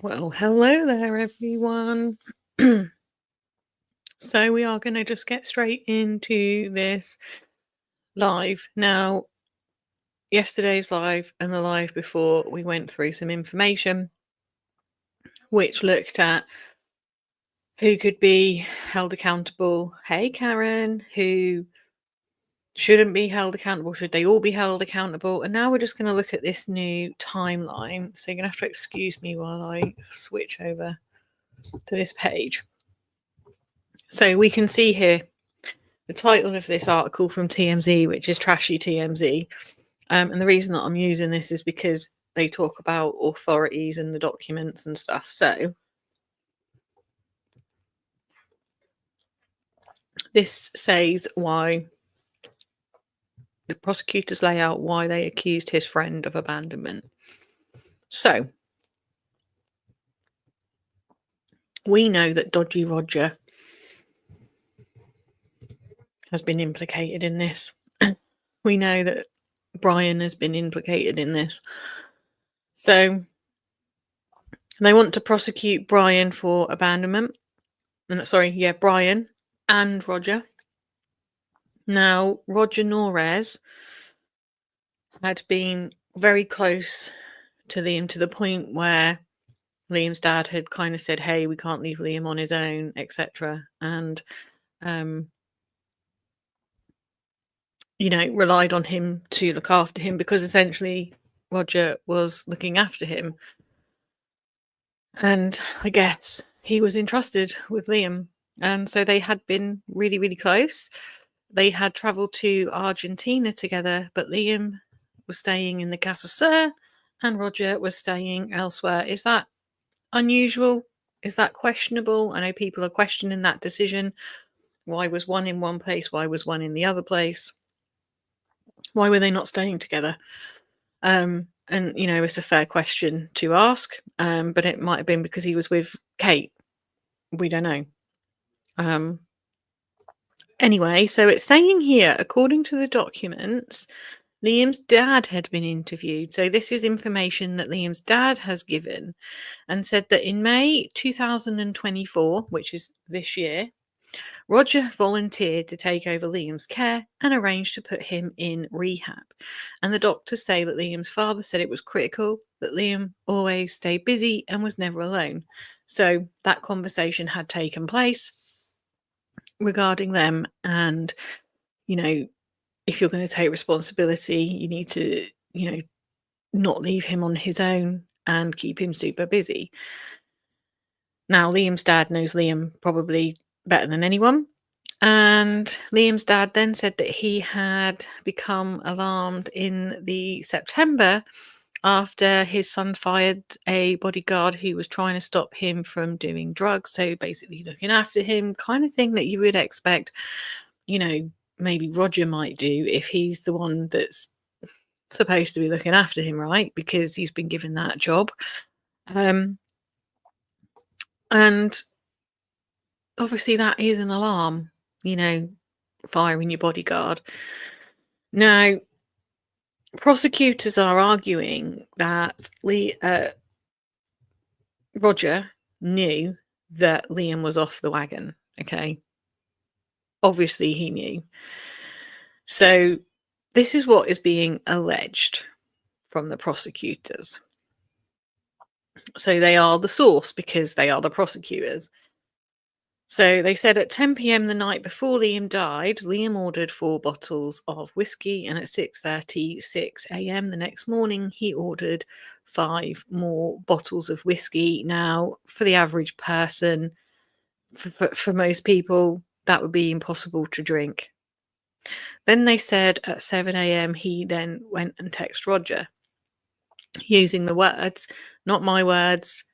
Well, hello there, everyone. So, we are going to just get straight into this live. Now, yesterday's live and the live before, we went through some information which looked at who could be held accountable. Hey, Karen, who shouldn't be held accountable? Should they all be held accountable? And now we're just going to look at this new timeline. So, you're going to have to excuse me while I switch over to this page. So we can see here the title of this article from TMZ, which is Trashy TMZ. And the reason that I'm using this is because they talk about authorities and the documents and stuff. So this says why the prosecutors lay out why they accused his friend of abandonment. So we know that Dodgy Roger has been implicated in this. We know that Brian has been implicated in this. So they want to prosecute Brian for abandonment. Brian and Roger. Now, Roger Norres had been very close to Liam to the point where Liam's dad had kind of said, hey, we can't leave Liam on his own, etc. And, relied on him to look after him because essentially Roger was looking after him. And I guess he was entrusted with Liam. And so they had been really, really close. They had travelled to Argentina together, but Liam was staying in the Casa Sur and Roger was staying elsewhere. Is that unusual? Is that questionable? I know people are questioning that decision. Why was one in one place? Why was one in the other place? Why were they not staying together? And, it's a fair question to ask, but it might have been because he was with Kate. We don't know. Anyway, so it's saying here, according to the documents, Liam's dad had been interviewed. So this is information that Liam's dad has given and said that in May 2024, which is this year, Roger volunteered to take over Liam's care and arranged to put him in rehab. And the doctors say that Liam's father said it was critical that Liam always stayed busy and was never alone. So that conversation had taken place regarding them, and if you're going to take responsibility, you need to not leave him on his own and keep him super busy. Now Liam's dad knows Liam probably better than anyone, and Liam's dad then said that he had become alarmed in the September after his son fired a bodyguard who was trying to stop him from doing drugs. So basically looking after him, kind of thing that you would expect, maybe Roger might do if he's the one that's supposed to be looking after him, right? Because he's been given that job. And obviously that is an alarm, firing your bodyguard. Now, prosecutors are arguing that Roger knew that Liam was off the wagon, okay? Obviously he knew. So this is what is being alleged from the prosecutors. So they are the source because they are the prosecutors. So they said at 10 p.m. the night before Liam died, Liam ordered 4 bottles of whiskey, and at 6:36 a.m. the next morning, he ordered 5 more bottles of whiskey. Now, for the average person, for most people, that would be impossible to drink. Then they said at 7 a.m. he then went and texted Roger using the words, not my words,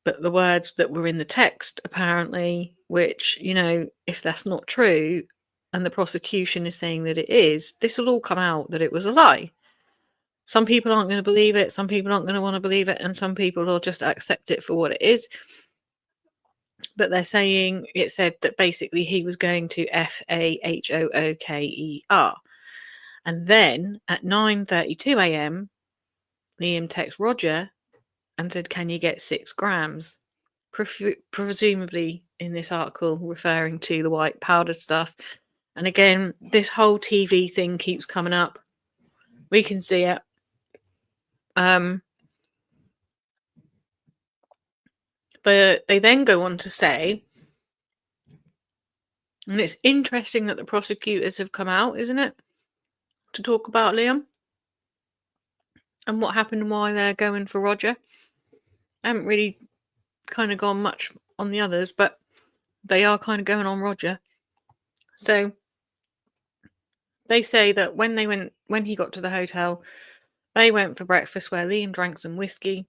but the words that were in the text, apparently, which, if that's not true, and the prosecution is saying that it is, this will all come out that it was a lie. Some people aren't going to believe it, some people aren't going to want to believe it, and some people will just accept it for what it is. But they're saying it said that basically he was going to FAHOOKER. And then at 9:32 a.m., Liam texts Roger and said, "Can you get 6 grams?" Presumably in this article referring to the white powdered stuff. And again, this whole TV thing keeps coming up. We can see it. But they then go on to say, and it's interesting that the prosecutors have come out, isn't it, to talk about Liam and what happened and why they're going for Roger. I haven't really kind of gone much on the others, but they are kind of going on Roger. So they say that when he got to the hotel, they went for breakfast where Liam drank some whiskey.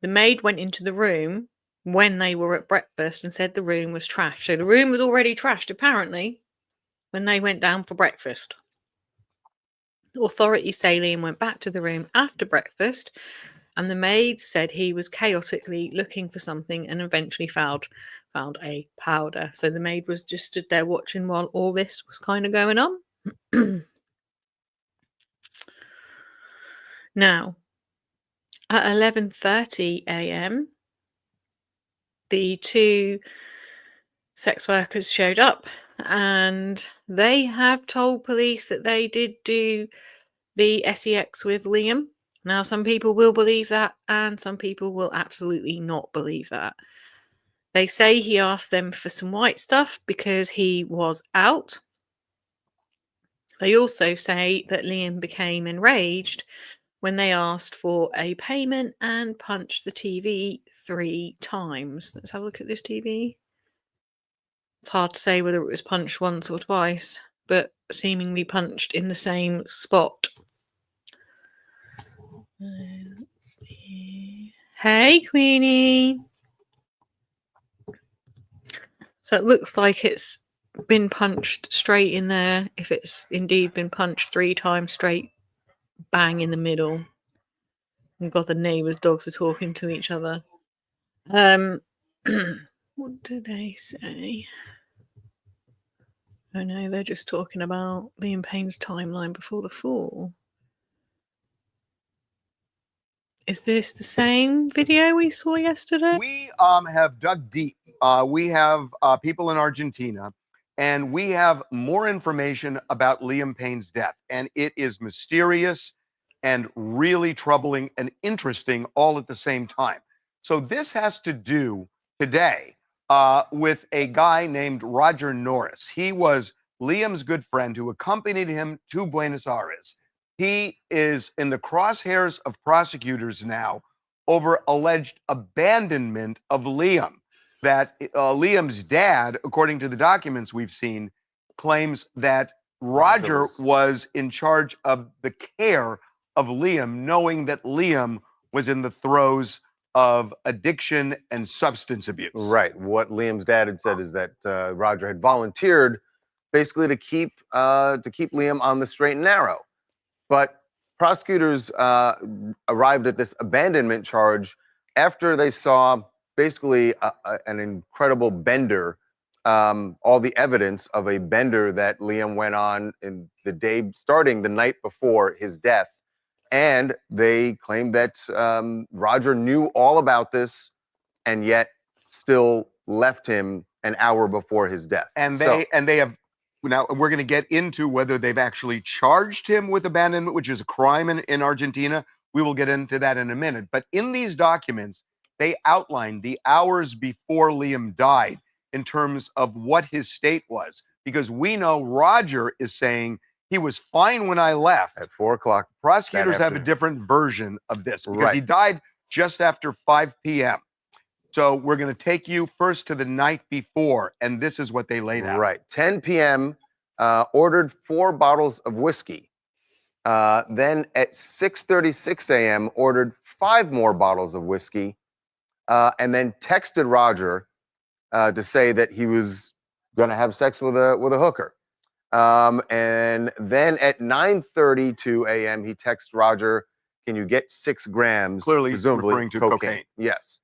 The maid went into the room when they were at breakfast and said the room was trashed. So the room was already trashed, apparently, when they went down for breakfast. Authorities say Liam went back to the room after breakfast, and the maid said he was chaotically looking for something and eventually found a powder. So the maid was just stood there watching while all this was kind of going on. Now, at 11:30 a.m., the 2 sex workers showed up, and they have told police that they did do the sex with Liam. Now, some people will believe that, and some people will absolutely not believe that. They say he asked them for some white stuff because he was out. They also say that Liam became enraged when they asked for a payment and punched the TV 3 times. Let's have a look at this TV. It's hard to say whether it was punched once or twice, but seemingly punched in the same spot. Let's see. Hey, Queenie. So it looks like it's been punched straight in there. If it's indeed been punched 3 times straight, bang in the middle. And God, the neighbours' dogs are talking to each other. What do they say? Oh no, they're just talking about Liam Payne's timeline before the fall. Is this the same video we saw yesterday? We have dug deep. We have people in Argentina, and we have more information about Liam Payne's death. And it is mysterious and really troubling and interesting all at the same time. So this has to do today with a guy named Roger Norris. He was Liam's good friend who accompanied him to Buenos Aires. He is in the crosshairs of prosecutors now over alleged abandonment of Liam. That Liam's dad, according to the documents we've seen, claims that Roger was in charge of the care of Liam, knowing that Liam was in the throes of addiction and substance abuse. Right. What Liam's dad had said is that Roger had volunteered basically to keep Liam on the straight and narrow. But prosecutors arrived at this abandonment charge after they saw basically an incredible bender, all the evidence of a bender that Liam went on in the day starting the night before his death. And they claimed that Roger knew all about this and yet still left him an hour before his death. And they have. Now, we're going to get into whether they've actually charged him with abandonment, which is a crime in Argentina. We will get into that in a minute. But in these documents, they outlined the hours before Liam died in terms of what his state was. Because we know Roger is saying he was fine when I left. At 4 o'clock. Prosecutors have a different version of this because he died just after 5 p.m. So we're going to take you first to the night before, and this is what they laid out. Right. 10 p.m., ordered 4 bottles of whiskey. Then at 6:36 a.m., ordered 5 more bottles of whiskey, and then texted Roger to say that he was going to have sex with a hooker. And then at 9:32 a.m., he texts Roger, "Can you get 6 grams?" Clearly presumably referring to cocaine. Yes.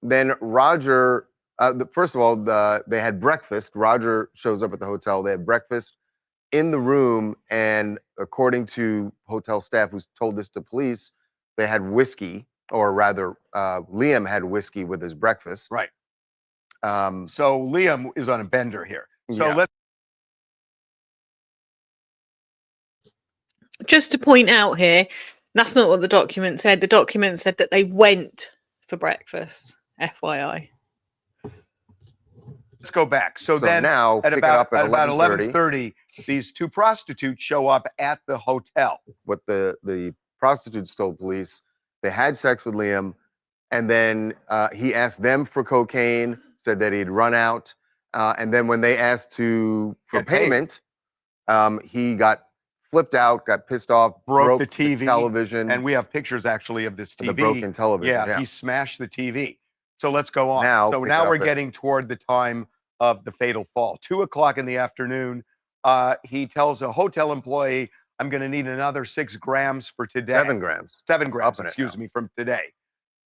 Then Roger, first of all, they had breakfast. Roger shows up at the hotel. They had breakfast in the room, and according to hotel staff who's told this to police, they had whiskey, or rather, Liam had whiskey with his breakfast. Right. So Liam is on a bender here. So Yeah. let's. Just to point out here, that's not what the document said. The document said that they went for breakfast. FYI. Let's go back. So then now at pick it about up at 11:30. 11:30, these two prostitutes show up at the hotel. What the prostitutes told police, they had sex with Liam, and then he asked them for cocaine, said that he'd run out, and then when they asked for Get paid. payment, he got flipped out, got pissed off, Broke the TV, television, and we have pictures actually of this TV. the broken television. Yeah, he smashed the TV. So let's go on. Now, so pick now it we're up at- getting toward the time of the fatal fall. 2:00 in the afternoon. He tells a hotel employee, "I'm going to need another 6 grams for today." 7 grams. 7 It's grams, up in it excuse now. me, from today.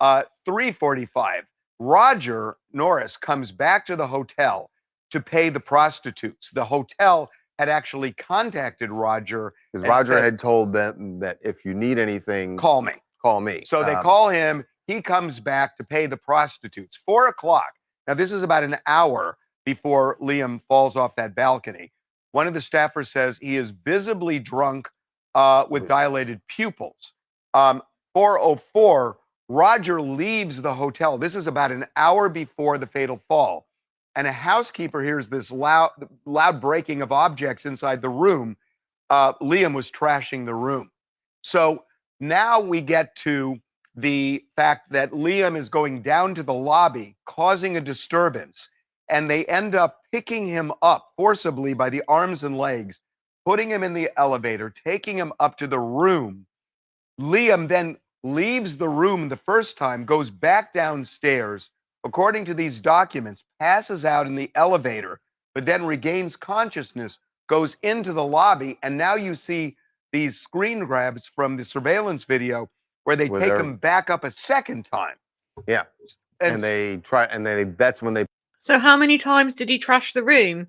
3:45. Roger Norris comes back to the hotel to pay the prostitutes. The hotel had actually contacted Roger. Because and Roger said, had told them that if you need anything, call me. call me. So they call him. He comes back to pay the prostitutes. 4:00. Now, this is about an hour before Liam falls off that balcony. One of the staffers says he is visibly drunk with dilated pupils. 4:04, Roger leaves the hotel. This is about an hour before the fatal fall. And a housekeeper hears this loud breaking of objects inside the room. Liam was trashing the room. So now we get to the fact that Liam is going down to the lobby, causing a disturbance, and they end up picking him up forcibly by the arms and legs, putting him in the elevator, taking him up to the room. Liam then leaves the room the first time, goes back downstairs, according to these documents, passes out in the elevator, but then regains consciousness, goes into the lobby, and now you see these screen grabs from the surveillance video where they take him back up a second time. Yeah. And they try, and that's when they. So how many times did he trash the room?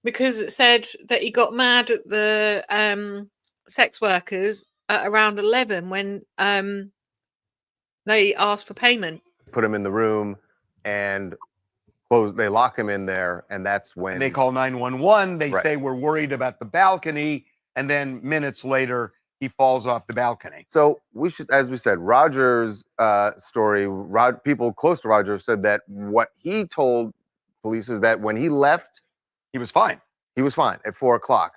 Because it said that he got mad at the sex workers at around 11 when they asked for payment. Put him in the room and they lock him in there, and that's when they call 911. They say, "We're worried about the balcony," and then minutes later he falls off the balcony. So we should, as we said, Roger's story, people close to Roger said that what he told police is that when he left, he was fine. He was fine at 4:00.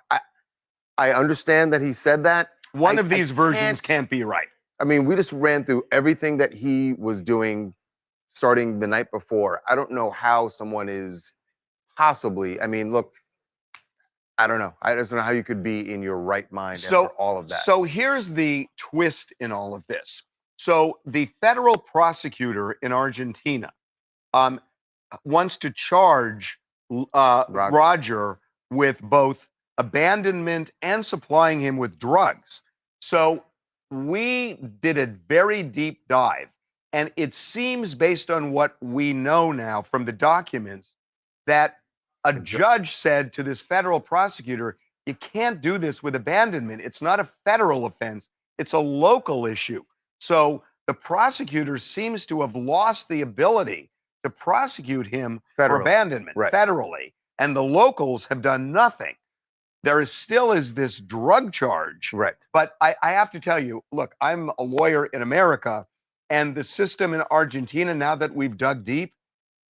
I understand that he said that. One of these versions can't be right. I mean, we just ran through everything that he was doing starting the night before. I don't know how someone is possibly, I mean, look, I don't know. I just don't know how you could be in your right mind after all of that. So here's the twist in all of this. So the federal prosecutor in Argentina wants to charge Roger with both abandonment and supplying him with drugs. So we did a very deep dive, and it seems, based on what we know now from the documents, that a judge said to this federal prosecutor, "You can't do this with abandonment. It's not a federal offense. It's a local issue." So the prosecutor seems to have lost the ability to prosecute him for abandonment federally, and the locals have done nothing. There still is this drug charge. But I have to tell you, look, I'm a lawyer in America, and the system in Argentina, now that we've dug deep,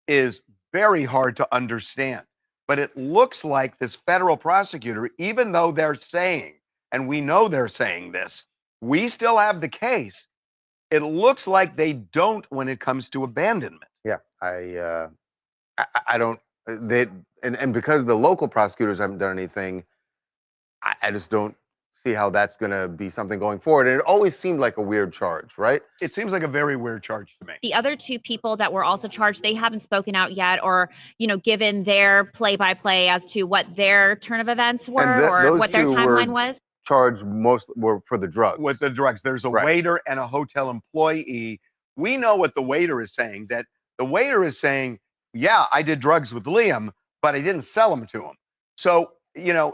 is very hard to understand. But it looks like this federal prosecutor, even though they're saying, and we know they're saying this, we still have the case. It looks like they don't when it comes to abandonment. Yeah, I don't. And because the local prosecutors haven't done anything, I just don't see how that's going to be something going forward. And it always seemed like a weird charge, right? It seems like a very weird charge to me. The other two people that were also charged, they haven't spoken out yet, or given their play-by-play as to what their turn of events were, or what their timeline was. Charged were for the drugs. With the drugs, there's a waiter and a hotel employee. We know what the waiter is saying. That the waiter is saying, "Yeah, I did drugs with Liam, but I didn't sell them to him." So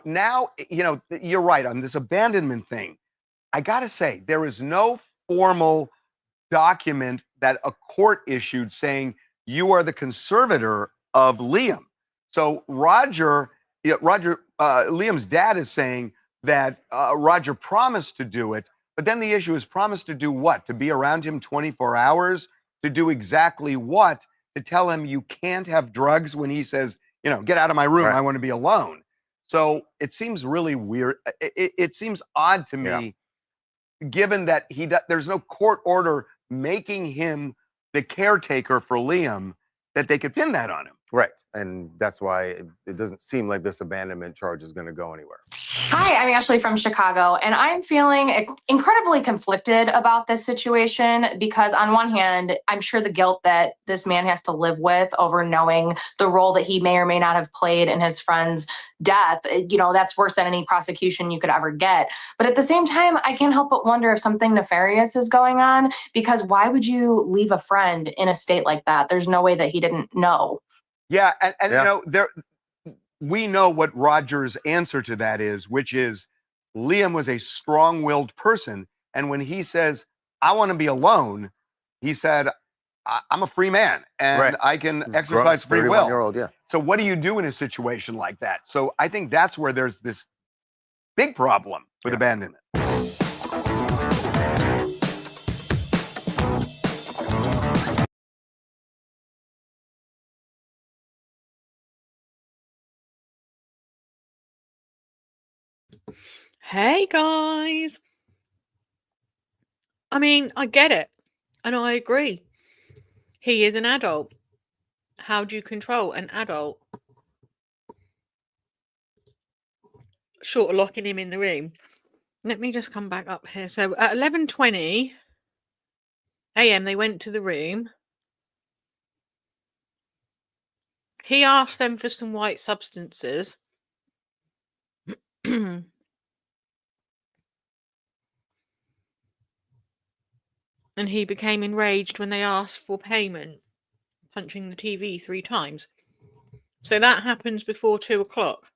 now you're right on this abandonment thing. I got to say, there is no formal document that a court issued saying you are the conservator of Liam. So Liam's dad is saying that Roger promised to do it, but then the issue is promised to do what? To be around him 24 hours? To do exactly what? To tell him you can't have drugs when he says, get out of my room, Right. I want to be alone. So it seems really weird. It seems odd to me, given that there's no court order making him the caretaker for Liam, that they could pin that on him. Right. And that's why it doesn't seem like this abandonment charge is going to go anywhere. Hi, I'm Ashley from Chicago, and I'm feeling incredibly conflicted about this situation because on one hand, I'm sure the guilt that this man has to live with over knowing the role that he may or may not have played in his friend's death, that's worse than any prosecution you could ever get. But at the same time, I can't help but wonder if something nefarious is going on, because why would you leave a friend in a state like that? There's no way that he didn't know. Yeah, and we know what Roger's answer to that is, which is Liam was a strong-willed person. And when he says, I want to be alone, he said, I'm a free man and I can exercise free will. Yeah. So what do you do in a situation like that? So I think that's where there's this big problem with abandonment. Hey guys. I mean, I get it. And I agree. He is an adult. How do you control an adult? Short of locking him in the room. Let me just come back up here. So at 11:20 a.m. they went to the room. He asked them for some white substances. And he became enraged when they asked for payment, punching the TV 3 times. So that happens before 2 o'clock.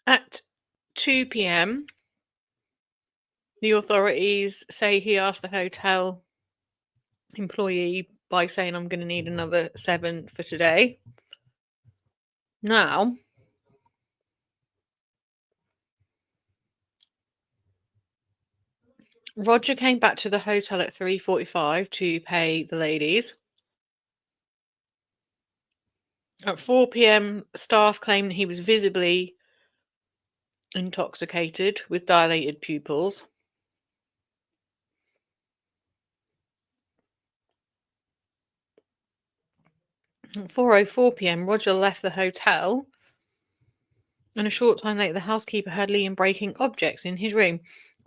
At 2 p.m, the authorities say he asked the hotel employee by saying, I'm going to need another 7 for today. Now, Roger came back to the hotel at 3:45 to pay the ladies. At 4 p.m, staff claimed he was visibly intoxicated with dilated pupils. At 4:04 p.m, Roger left the hotel, and a short time later, the housekeeper heard Liam breaking objects in his room.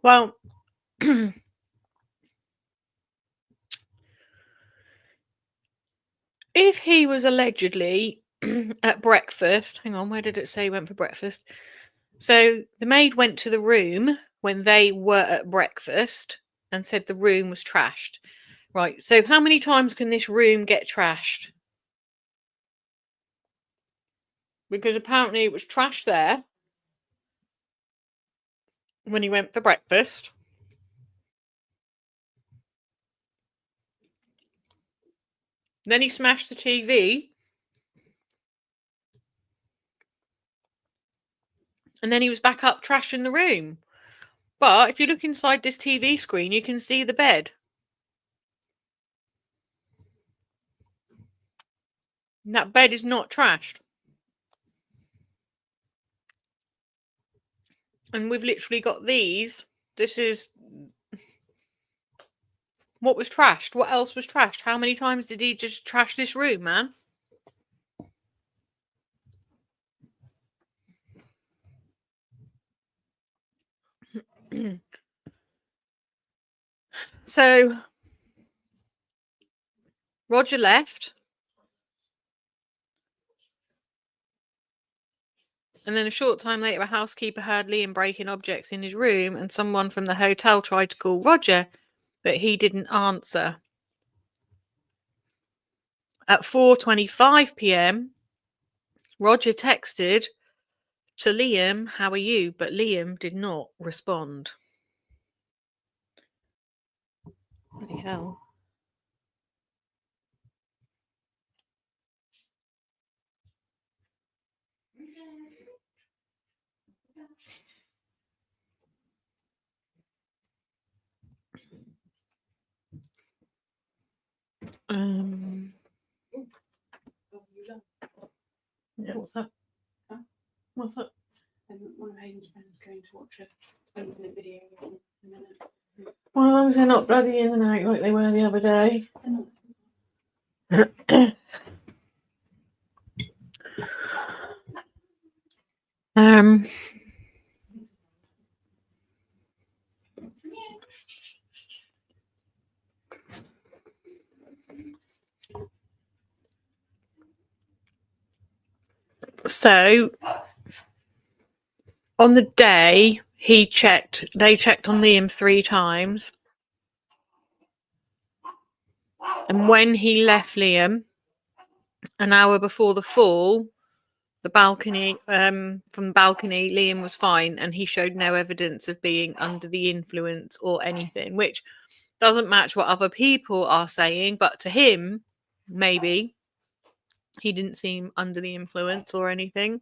Well, if he was allegedly at breakfast, hang on, where did it say he went for breakfast? So the maid went to the room when they were at breakfast and said the room was trashed. Right, so how many times can this room get trashed? Because apparently it was trashed there when he went for breakfast. Then he smashed the TV. And then he was back up trashing the room. But if you look inside this TV screen, you can see the bed. And that bed is not trashed. And we've literally got these. This is what was trashed. What else was trashed? How many times did he just trash this room, man? So Roger left. And then a short time later, a housekeeper heard Liam breaking objects in his room, and someone from the hotel tried to call Roger, but he didn't answer. At 4:25 p.m, Roger texted to Liam, "How are you?" But Liam did not respond. Bloody hell. Yeah, what's that? Huh? What's that? One of Hayden's friends going to watch a video in a minute. Well, as long as they're not bloody in and out like they were the other day. So on the day they checked on Liam 3 times. And when he left Liam, an hour before the fall, the balcony, from the balcony, Liam was fine and he showed no evidence of being under the influence or anything, which doesn't match what other people are saying, but to him, maybe he didn't seem under the influence or anything.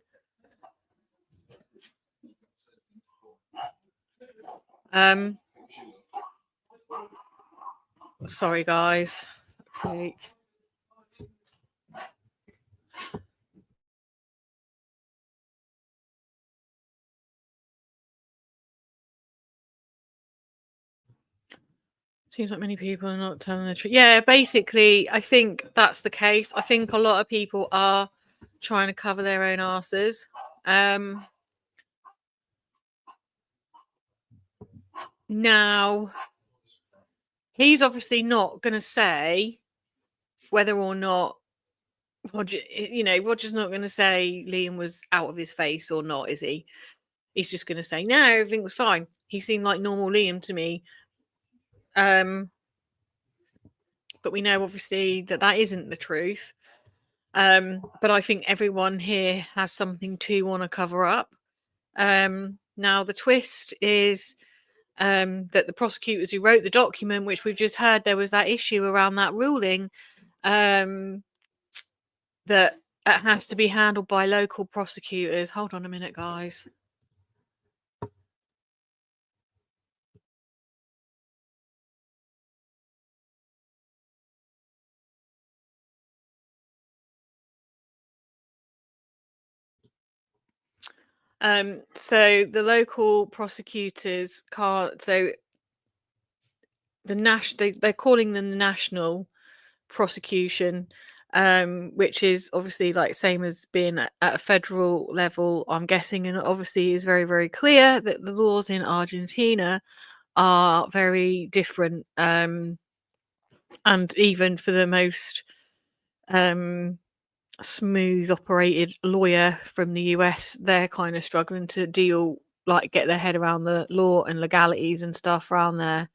Sorry, guys. Seems like many people are not telling the truth. Yeah, basically, I think that's the case. I think a lot of people are trying to cover their own asses. Now, he's obviously not going to say whether or not Roger, Roger's not going to say Liam was out of his face or not, is he? He's just going to say, no, everything was fine. He seemed like normal Liam to me. But we know, obviously, that isn't the truth. But I think everyone here has something to want to cover up. Now, the twist is that the prosecutors who wrote the document, which we've just heard, there was that issue around that ruling that it has to be handled by local prosecutors. Hold on a minute, guys. So the local prosecutors can't. So they're calling them the national prosecution, which is obviously like same as being at a federal level, I'm guessing, and obviously is very, very clear that the laws in Argentina are very different. And even for the most smooth operated lawyer from the US, they're kind of struggling to get their head around the law and legalities and stuff around there.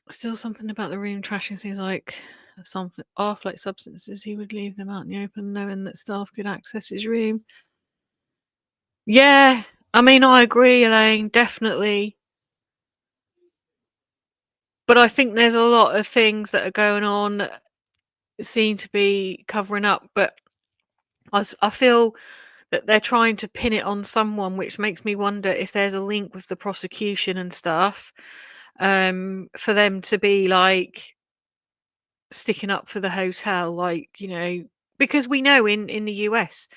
Still something about the room trashing things like something off, like substances. He would leave them out in the open, knowing that staff could access his room. Yeah, I mean, I agree, Elaine, definitely. But I think there's a lot of things that are going on that seem to be covering up. But I feel that they're trying to pin it on someone, which makes me wonder if there's a link with the prosecution and stuff, for them to be like sticking up for the hotel, like, because we know in the US,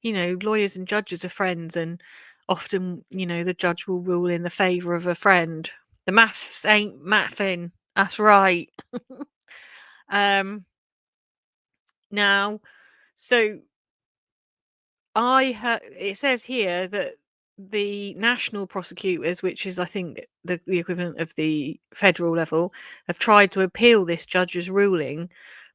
lawyers and judges are friends, and often, the judge will rule in the favor of a friend. The maths ain't mathing. That's right. Now, so it says here that the national prosecutors, which is I think the equivalent of the federal level, have tried to appeal this judge's ruling,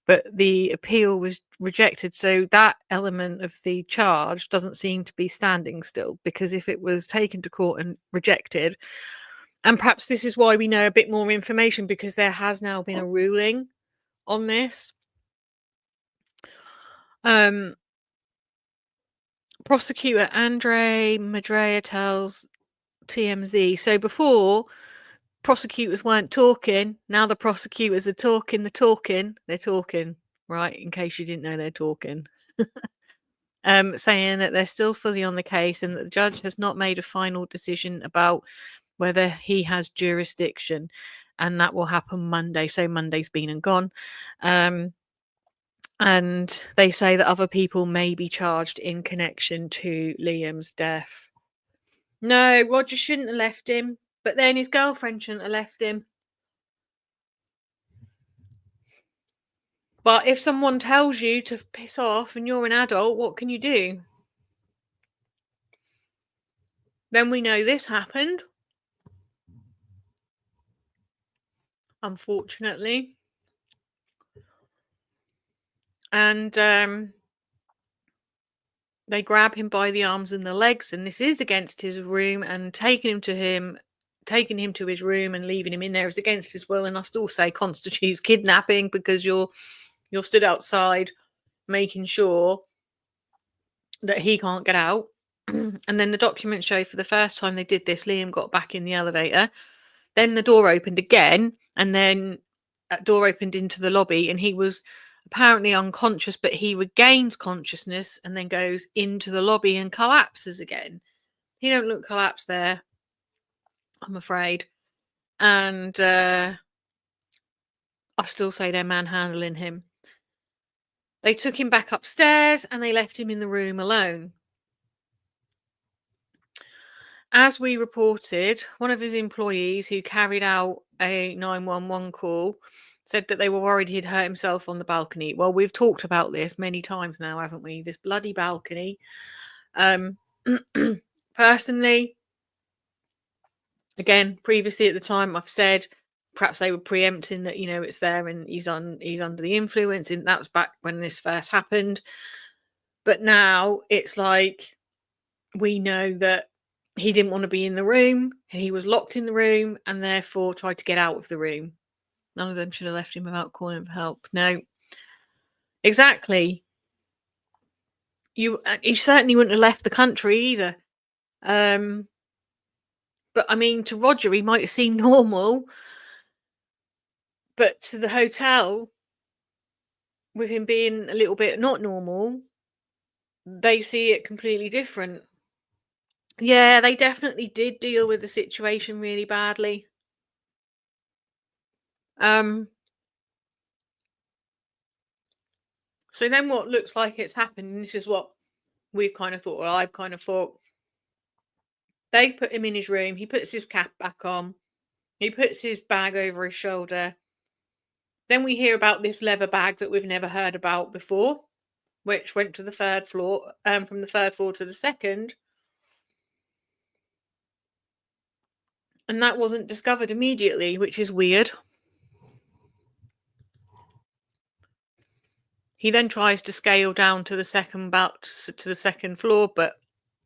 but the appeal was rejected. So that element of the charge doesn't seem to be standing still, because if it was taken to court and rejected, and perhaps this is why we know a bit more information, because there has now been a ruling on this. Prosecutor Andre Madrea tells TMZ. So before, prosecutors weren't talking. Now the prosecutors are talking. They're talking, right? In case you didn't know, they're talking. Saying that they're still fully on the case and that the judge has not made a final decision about whether he has jurisdiction, and that will happen Monday. So Monday's been and gone. And they say that other people may be charged in connection to Liam's death. No, Roger shouldn't have left him, but then his girlfriend shouldn't have left him. But if someone tells you to piss off and you're an adult, what can you do? Then we know this happened. Unfortunately. And they grab him by the arms and the legs, and this is against his room, and taking him to his room and leaving him in there is against his will, and I still say constitutes kidnapping, because you're stood outside making sure that he can't get out. And then the documents show for the first time they did this, Liam got back in the elevator, then the door opened again, and then that door opened into the lobby, and he was apparently unconscious, but he regains consciousness and then goes into the lobby and collapses again. He don't look collapsed there, I'm afraid. And I still say they're manhandling him. They took him back upstairs and they left him in the room alone. As we reported, one of his employees who carried out a 911 call said that they were worried he'd hurt himself on the balcony. Well, we've talked about this many times now, haven't we? This bloody balcony. Personally, again, previously at the time, I've said perhaps they were preempting that, it's there and he's under the influence, and that was back when this first happened. But now it's like we know that he didn't want to be in the room and he was locked in the room and therefore tried to get out of the room. None of them should have left him without calling for help. No. Exactly. You certainly wouldn't have left the country either. But I mean, to Roger, he might have seemed normal. But to the hotel, with him being a little bit not normal, they see it completely different. Yeah, they definitely did deal with the situation really badly. So then what looks like it's happened, and this is what we've kind of thought, or I've kind of thought, they put him in his room, he puts his cap back on, he puts his bag over his shoulder. Then we hear about this leather bag that we've never heard about before, which went to the third floor, from the third floor to the second. And that wasn't discovered immediately, which is weird. He then tries to scale down to the second floor, but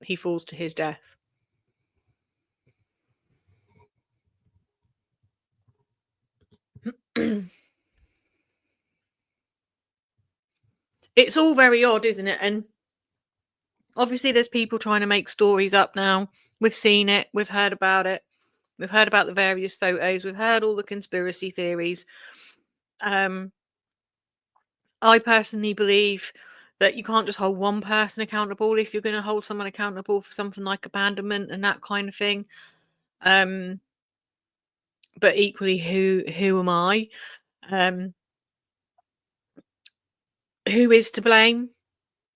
he falls to his death. It's all very odd, isn't it? And obviously there's people trying to make stories up now. We've seen it. We've heard about it. We've heard about the various photos. We've heard all the conspiracy theories. I personally believe that you can't just hold one person accountable if you're going to hold someone accountable for something like abandonment and that kind of thing. But equally, who am I? Who is to blame?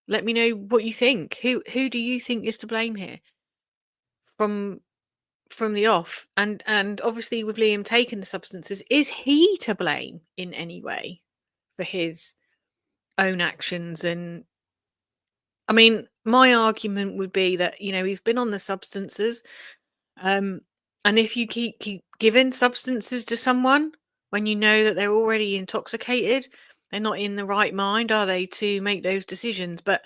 Let me know what you think. Who do you think is to blame here? From the off, and obviously with Liam taking the substances, is he to blame in any way for his own actions? And I mean, my argument would be that he's been on the substances, and if you keep giving substances to someone when you know that they're already intoxicated, they're not in the right mind, are they, to make those decisions? But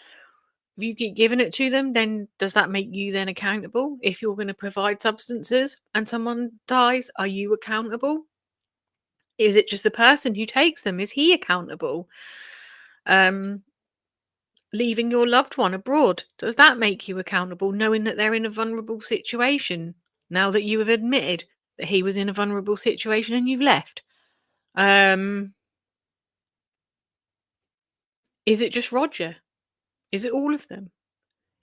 if you keep giving it to them, then does that make you then accountable? If you're going to provide substances and someone dies, are you accountable? Is it just the person who takes them? Is he accountable? leaving your loved one abroad? Does that make you accountable, knowing that they're in a vulnerable situation? Now that you have admitted that he was in a vulnerable situation and you've left. Is it just Roger? Is it all of them?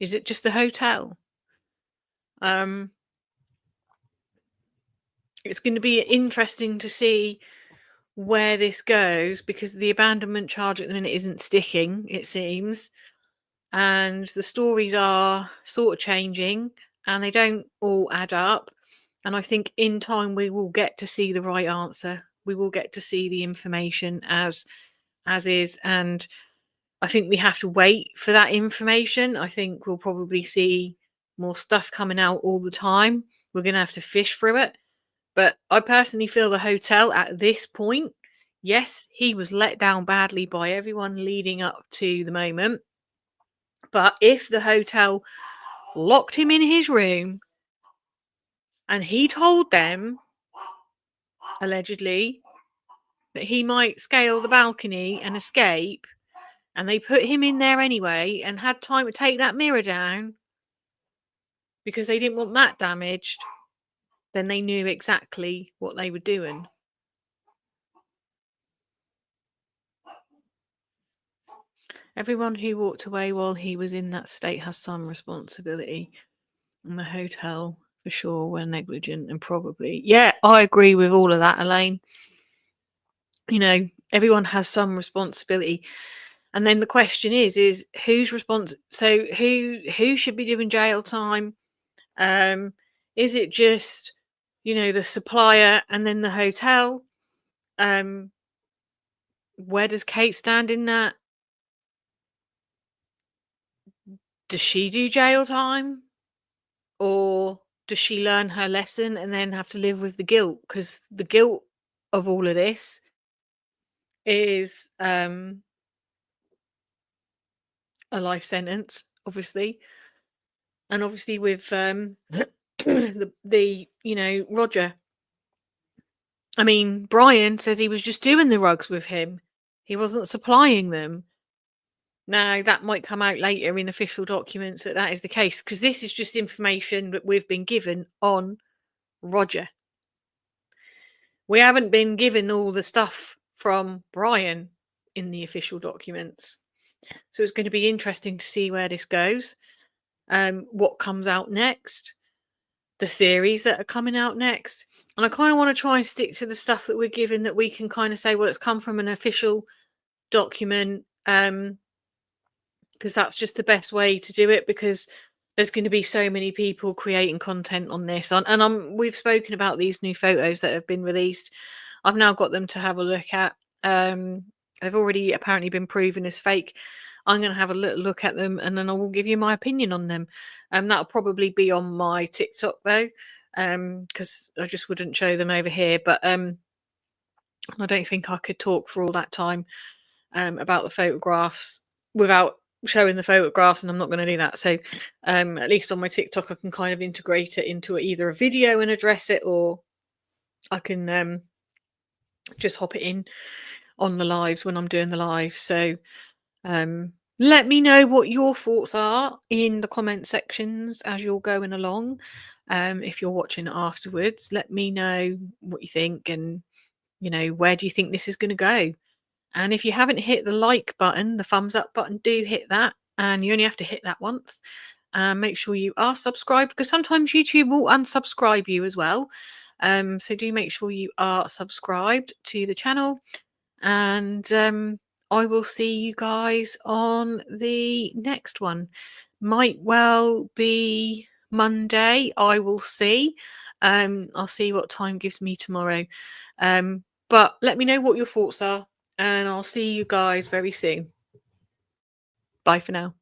Is it just the hotel? It's going to be interesting to see where this goes, because the abandonment charge at the minute isn't sticking, it seems, and the stories are sort of changing and they don't all add up. And I think in time we will get to see the right answer. We will get to see the information as is, and I think we have to wait for that information. I think we'll probably see more stuff coming out all the time. We're going to have to fish through it. But I personally feel the hotel at this point, yes, he was let down badly by everyone leading up to the moment. But if the hotel locked him in his room and he told them, allegedly, that he might scale the balcony and escape, and they put him in there anyway and had time to take that mirror down because they didn't want that damaged, then they knew exactly what they were doing. Everyone who walked away while he was in that state has some responsibility. And the hotel, for sure, were negligent and probably... Yeah, I agree with all of that, Elaine. You know, everyone has some responsibility. And then the question is who's responsible? So who should be doing jail time? Is it just, you know, the supplier and then the hotel? Where does Kate stand in that? Does she do jail time? Or does she learn her lesson and then have to live with the guilt? Because the guilt of all of this is a life sentence, obviously. And obviously with the you know, Roger. I mean, Brian says he was just doing the rugs with him. He wasn't supplying them. Now, that might come out later in official documents that is the case, because this is just information that we've been given on Roger. We haven't been given all the stuff from Brian in the official documents. So it's going to be interesting to see where this goes, what comes out next, the theories that are coming out next. And I kind of want to try and stick to the stuff that we're given, that we can kind of say, well, it's come from an official document, because that's just the best way to do it, because there's going to be so many people creating content on this. And we've spoken about these new photos that have been released. I've now got them to have a look at. They've already apparently been proven as fake. I'm going to have a little look at them, and then I will give you my opinion on them. That'll probably be on my TikTok though, because I just wouldn't show them over here. But I don't think I could talk for all that time about the photographs without showing the photographs, and I'm not going to do that. So at least on my TikTok I can kind of integrate it into either a video and address it, or I can just hop it in on the lives when I'm doing the live. So let me know what your thoughts are in the comment sections as you're going along. If you're watching it afterwards, let me know what you think, and you know, where do you think this is going to go? And if you haven't hit the like button, the thumbs up button, do hit that. And you only have to hit that once. Make sure you are subscribed, because sometimes YouTube will unsubscribe you as well. So do make sure you are subscribed to the channel. And I will see you guys on the next one. Might well be Monday. I will see. I'll see what time gives me tomorrow. But let me know what your thoughts are, and I'll see you guys very soon. Bye for now.